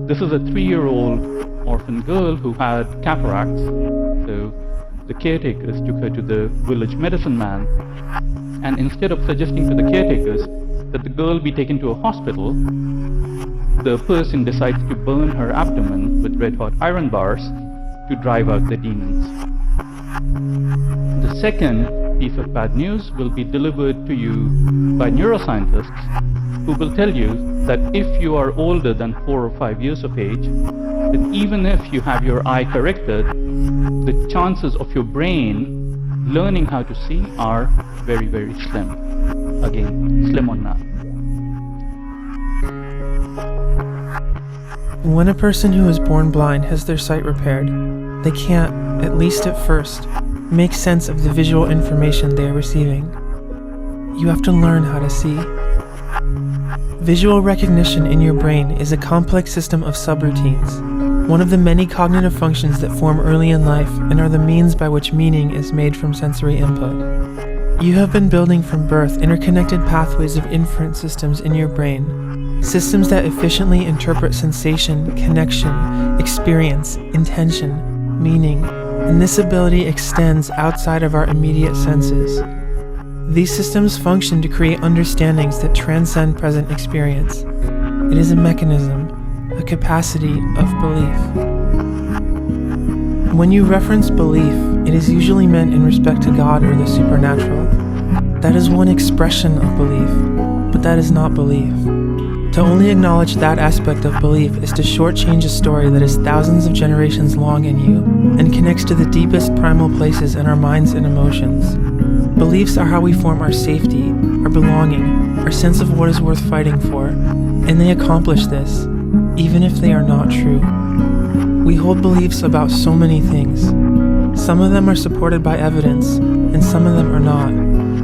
This is a 3-year-old orphan girl who had cataracts. So the caretakers took her to the village medicine man, and instead of suggesting to the caretakers that the girl be taken to a hospital, the person decides to burn her abdomen with red-hot iron bars to drive out the demons. The second piece of bad news will be delivered to you by neuroscientists, who will tell you that if you are older than 4 or 5 years of age, then even if you have your eye corrected, the chances of your brain learning how to see are very, very slim. Again, slim on math. When a person who is born blind has their sight repaired, they can't, at least at first, make sense of the visual information they are receiving. You have to learn how to see. Visual recognition in your brain is a complex system of subroutines, one of the many cognitive functions that form early in life and are the means by which meaning is made from sensory input. You have been building from birth interconnected pathways of inference systems in your brain, systems that efficiently interpret sensation, connection, experience, intention, meaning, and this ability extends outside of our immediate senses. These systems function to create understandings that transcend present experience. It is a mechanism, a capacity of belief. When you reference belief, it is usually meant in respect to God or the supernatural. That is one expression of belief, but that is not belief. To only acknowledge that aspect of belief is to shortchange a story that is thousands of generations long in you and connects to the deepest primal places in our minds and emotions. Beliefs are how we form our safety, our belonging, our sense of what is worth fighting for, and they accomplish this, even if they are not true. We hold beliefs about so many things. Some of them are supported by evidence, and some of them are not,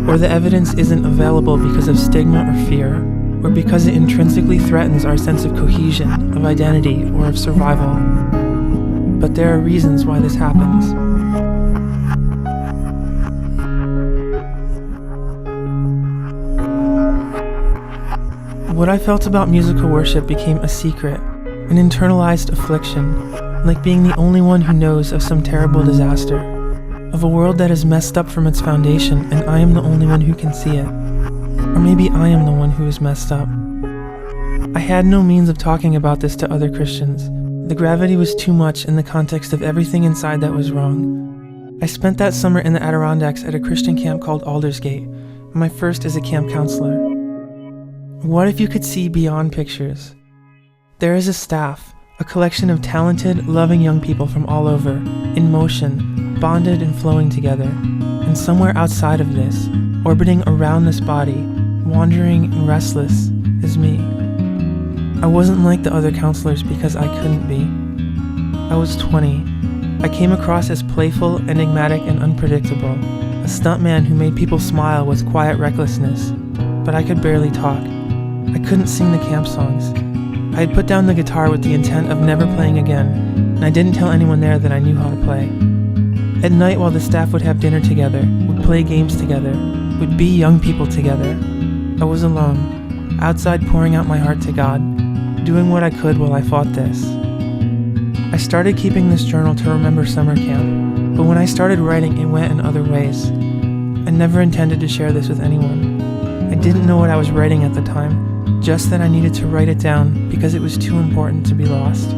or the evidence isn't available because of stigma or fear, or because it intrinsically threatens our sense of cohesion, of identity, or of survival. But there are reasons why this happens. What I felt about musical worship became a secret, an internalized affliction, like being the only one who knows of some terrible disaster, of a world that is messed up from its foundation and I am the only one who can see it. Or maybe I am the one who is messed up. I had no means of talking about this to other Christians. The gravity was too much in the context of everything inside that was wrong. I spent that summer in the Adirondacks at a Christian camp called Aldersgate, my first as a camp counselor. What if you could see beyond pictures? There is a staff, a collection of talented, loving young people from all over, in motion, bonded and flowing together. And somewhere outside of this, orbiting around this body, wandering and restless, is me. I wasn't like the other counselors because I couldn't be. I was 20. I came across as playful, enigmatic, and unpredictable, a stuntman who made people smile with quiet recklessness, but I could barely talk. I couldn't sing the camp songs. I had put down the guitar with the intent of never playing again, and I didn't tell anyone there that I knew how to play. At night while the staff would have dinner together, would play games together, would be young people together, I was alone, outside pouring out my heart to God, doing what I could while I fought this. I started keeping this journal to remember summer camp, but when I started writing it went in other ways. I never intended to share this with anyone. I didn't know what I was writing at the time, just that I needed to write it down because it was too important to be lost.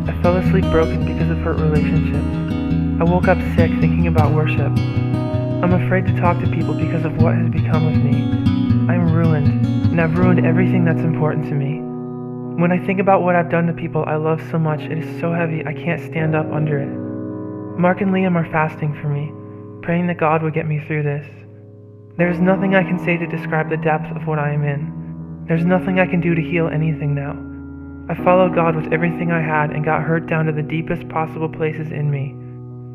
I fell asleep broken because of hurt relationships. I woke up sick thinking about worship. I'm afraid to talk to people because of what has become of me. I'm ruined, and I've ruined everything that's important to me. When I think about what I've done to people I love so much, it is so heavy I can't stand up under it. Mark and Liam are fasting for me, praying that God would get me through this. There is nothing I can say to describe the depth of what I am in. There's nothing I can do to heal anything now. I followed God with everything I had and got hurt down to the deepest possible places in me.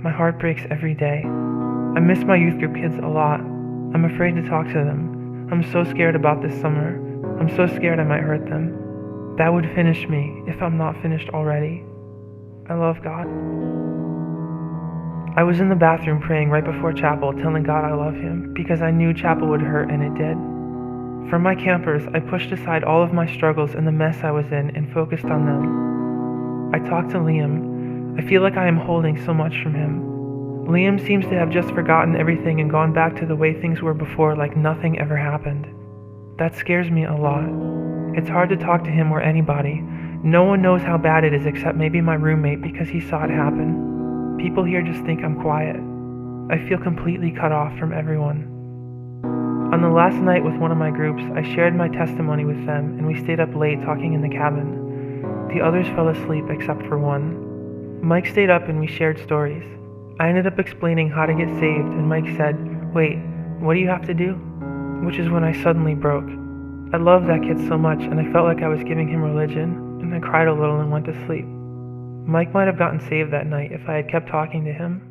My heart breaks every day. I miss my youth group kids a lot. I'm afraid to talk to them. I'm so scared about this summer. I'm so scared I might hurt them. That would finish me if I'm not finished already. I love God. I was in the bathroom praying right before chapel, telling God I love him, because I knew chapel would hurt, and it did. From my campers, I pushed aside all of my struggles and the mess I was in and focused on them. I talked to Liam. I feel like I am holding so much from him. Liam seems to have just forgotten everything and gone back to the way things were before, like nothing ever happened. That scares me a lot. It's hard to talk to him or anybody. No one knows how bad it is except maybe my roommate because he saw it happen. People here just think I'm quiet. I feel completely cut off from everyone. On the last night with one of my groups, I shared my testimony with them and we stayed up late talking in the cabin. The others fell asleep except for one. Mike stayed up and we shared stories. I ended up explaining how to get saved and Mike said, "Wait, what do you have to do?" Which is when I suddenly broke. I loved that kid so much and I felt like I was giving him religion, and I cried a little and went to sleep. Mike might have gotten saved that night if I had kept talking to him.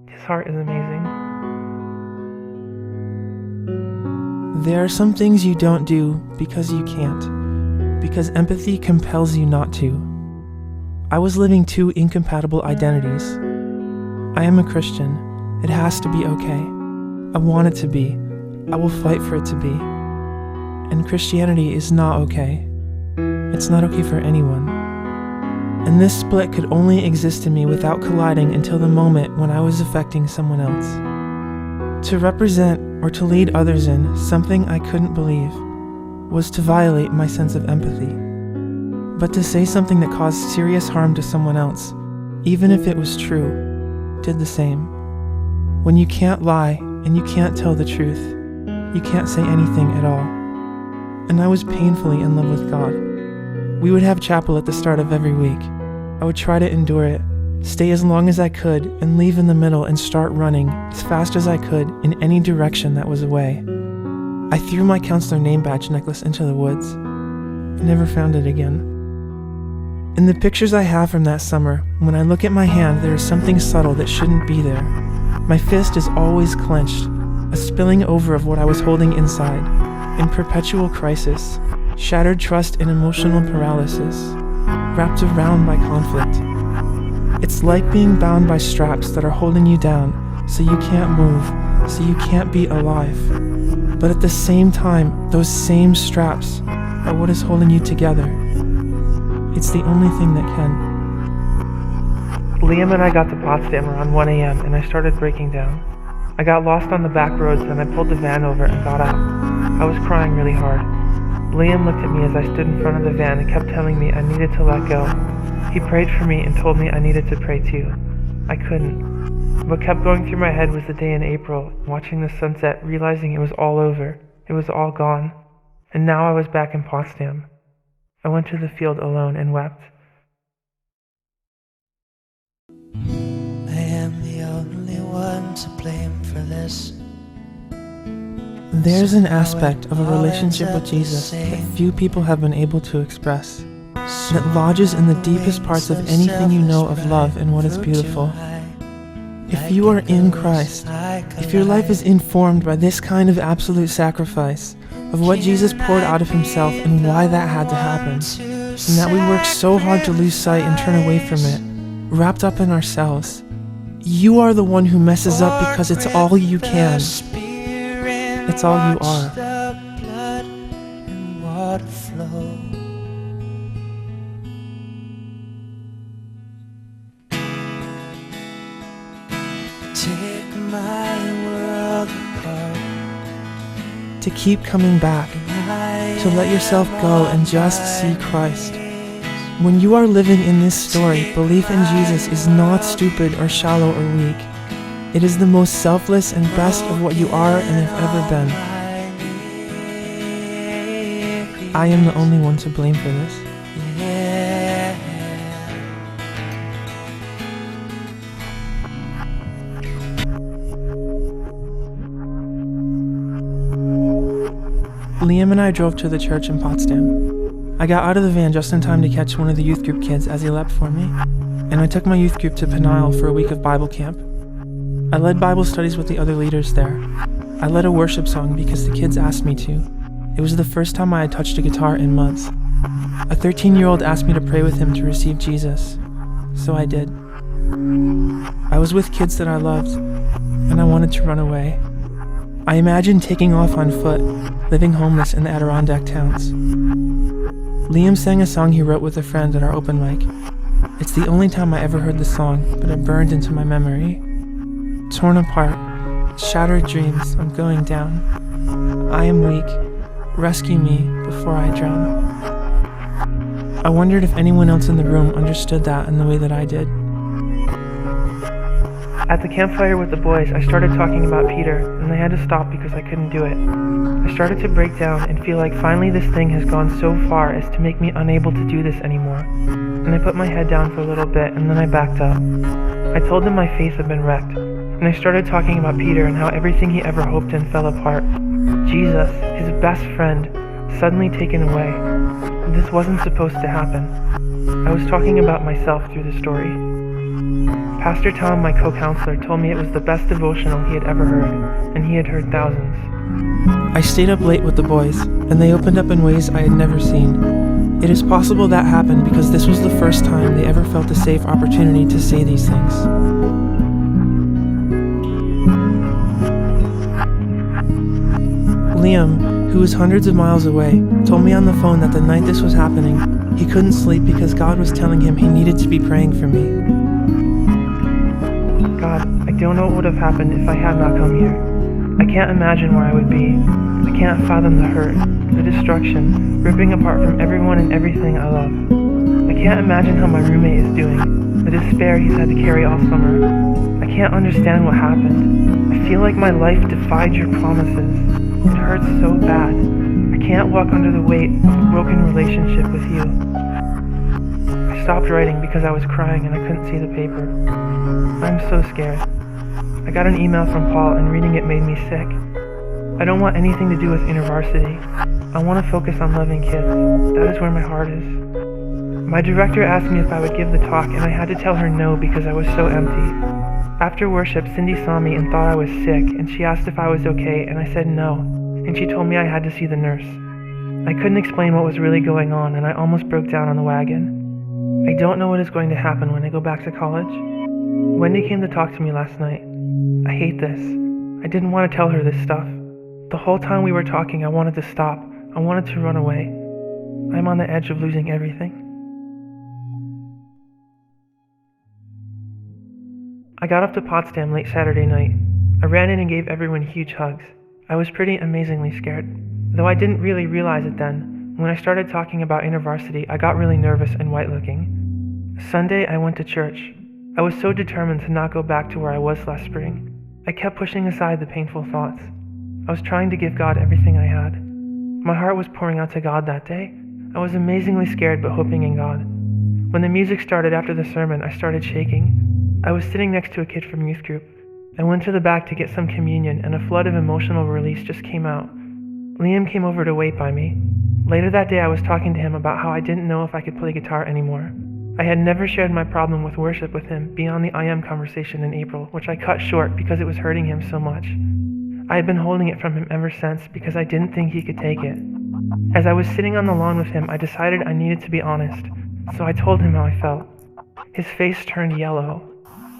His heart is amazing. There are some things you don't do because you can't, because empathy compels you not to. I was living two incompatible identities. I am a Christian. It has to be okay. I want it to be. I will fight for it to be. And Christianity is not okay. It's not okay for anyone. And this split could only exist in me without colliding until the moment when I was affecting someone else. To represent or to lead others in something I couldn't believe was to violate my sense of empathy. But to say something that caused serious harm to someone else, even if it was true, did the same. When you can't lie and you can't tell the truth, you can't say anything at all. And I was painfully in love with God. We would have chapel at the start of every week. I would try to endure it, stay as long as I could, and leave in the middle and start running as fast as I could in any direction that was away. I threw my counselor name badge necklace into the woods. I never found it again. In the pictures I have from that summer, when I look at my hand, there is something subtle that shouldn't be there. My fist is always clenched, a spilling over of what I was holding inside, in perpetual crisis, shattered trust and emotional paralysis, wrapped around by conflict. It's like being bound by straps that are holding you down so you can't move, so you can't be alive. But at the same time, those same straps are what is holding you together. It's the only thing that can. Liam and I got to Potsdam around 1 a.m. and I started breaking down. I got lost on the back roads and I pulled the van over and got out. I was crying really hard. Liam looked at me as I stood in front of the van and kept telling me I needed to let go. He prayed for me and told me I needed to pray too. I couldn't. What kept going through my head was the day in April, watching the sunset, realizing it was all over. It was all gone. And now I was back in Potsdam. I went to the field alone and wept. I am the only one to blame for this. There's an aspect of a relationship with Jesus that few people have been able to express, that lodges in the deepest parts of anything you know of love and what is beautiful. If you are in Christ, if your life is informed by this kind of absolute sacrifice, of what Jesus poured out of himself and why that had to happen, and that we work so hard to lose sight and turn away from it, wrapped up in ourselves, you are the one who messes up because it's all you can. It's all you are. Take my world apart. To keep coming back, to let yourself go and just see Christ. When you are living in this story, belief in Jesus is not stupid or shallow or weak. It is the most selfless and best of what you are and have ever been. I am the only one to blame for this. Liam and I drove to the church in Potsdam. I got out of the van just in time to catch one of the youth group kids as he leapt for me, and I took my youth group to Penile for a week of Bible camp. I led Bible studies with the other leaders there. I led a worship song because the kids asked me to. It was the first time I had touched a guitar in months. A 13-year-old asked me to pray with him to receive Jesus, so I did. I was with kids that I loved, and I wanted to run away. I imagined taking off on foot, living homeless in the Adirondack towns. Liam sang a song he wrote with a friend at our open mic. It's the only time I ever heard the song, but it burned into my memory. Torn apart, shattered dreams, I'm going down. I am weak. Rescue me before I drown. I wondered if anyone else in the room understood that in the way that I did. At the campfire with the boys, I started talking about Peter, and they had to stop because I couldn't do it. I started to break down and feel like finally this thing has gone so far as to make me unable to do this anymore. And I put my head down for a little bit, and then I backed up. I told them my faith had been wrecked, and I started talking about Peter and how everything he ever hoped in fell apart. Jesus, his best friend, suddenly taken away. This wasn't supposed to happen. I was talking about myself through the story. Pastor Tom, my co-counselor, told me it was the best devotional he had ever heard, and he had heard thousands. I stayed up late with the boys, and they opened up in ways I had never seen. It is possible that happened because this was the first time they ever felt a safe opportunity to say these things. Liam, who was hundreds of miles away, told me on the phone that the night this was happening, he couldn't sleep because God was telling him he needed to be praying for me. God, I don't know what would have happened if I had not come here. I can't imagine where I would be. I can't fathom the hurt, the destruction, ripping apart from everyone and everything I love. I can't imagine how my roommate is doing, the despair he's had to carry all summer. I can't understand what happened. I feel like my life defied your promises. It hurts so bad. I can't walk under the weight of a broken relationship with you. I stopped writing because I was crying and I couldn't see the paper. I'm so scared. I got an email from Paul and reading it made me sick. I don't want anything to do with InterVarsity. I want to focus on loving kids. That is where my heart is. My director asked me if I would give the talk and I had to tell her no because I was so empty. After worship, Cindy saw me and thought I was sick, and she asked if I was okay, and I said no, and she told me I had to see the nurse. I couldn't explain what was really going on, and I almost broke down on the wagon. I don't know what is going to happen when I go back to college. Wendy came to talk to me last night. I hate this. I didn't want to tell her this stuff. The whole time we were talking, I wanted to stop. I wanted to run away. I'm on the edge of losing everything. I got up to Potsdam late Saturday night. I ran in and gave everyone huge hugs. I was pretty amazingly scared. Though I didn't really realize it then, when I started talking about InterVarsity, I got really nervous and white-looking. Sunday, I went to church. I was so determined to not go back to where I was last spring. I kept pushing aside the painful thoughts. I was trying to give God everything I had. My heart was pouring out to God that day. I was amazingly scared but hoping in God. When the music started after the sermon, I started shaking. I was sitting next to a kid from youth group. I went to the back to get some communion, and a flood of emotional release just came out. Liam came over to wait by me. Later that day, I was talking to him about how I didn't know if I could play guitar anymore. I had never shared my problem with worship with him beyond the I Am conversation in April, which I cut short because it was hurting him so much. I had been holding it from him ever since because I didn't think he could take it. As I was sitting on the lawn with him, I decided I needed to be honest, so I told him how I felt. His face turned yellow.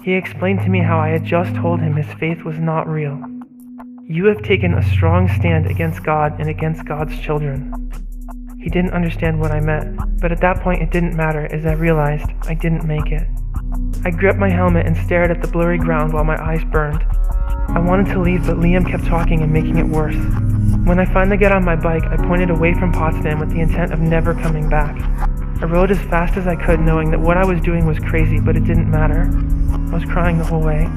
He explained to me how I had just told him his faith was not real. You have taken a strong stand against God and against God's children. He didn't understand what I meant, but at that point it didn't matter as I realized I didn't make it. I gripped my helmet and stared at the blurry ground while my eyes burned. I wanted to leave, but Liam kept talking and making it worse. When I finally got on my bike, I pointed away from Potsdam with the intent of never coming back. I rode as fast as I could, knowing that what I was doing was crazy, but it didn't matter. I was crying the whole way.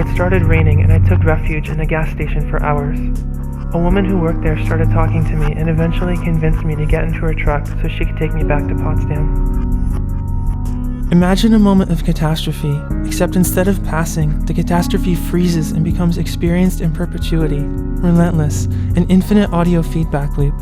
It started raining, and I took refuge in a gas station for hours. A woman who worked there started talking to me and eventually convinced me to get into her truck so she could take me back to Potsdam. Imagine a moment of catastrophe, except instead of passing, the catastrophe freezes and becomes experienced in perpetuity, relentless, an infinite audio feedback loop.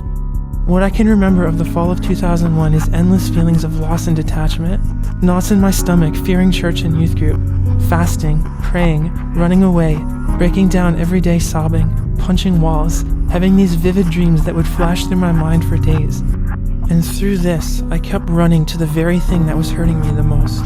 What I can remember of the fall of 2001 is endless feelings of loss and detachment, knots in my stomach, fearing church and youth group, fasting, praying, running away, breaking down every day sobbing, punching walls, having these vivid dreams that would flash through my mind for days. And through this, I kept running to the very thing that was hurting me the most.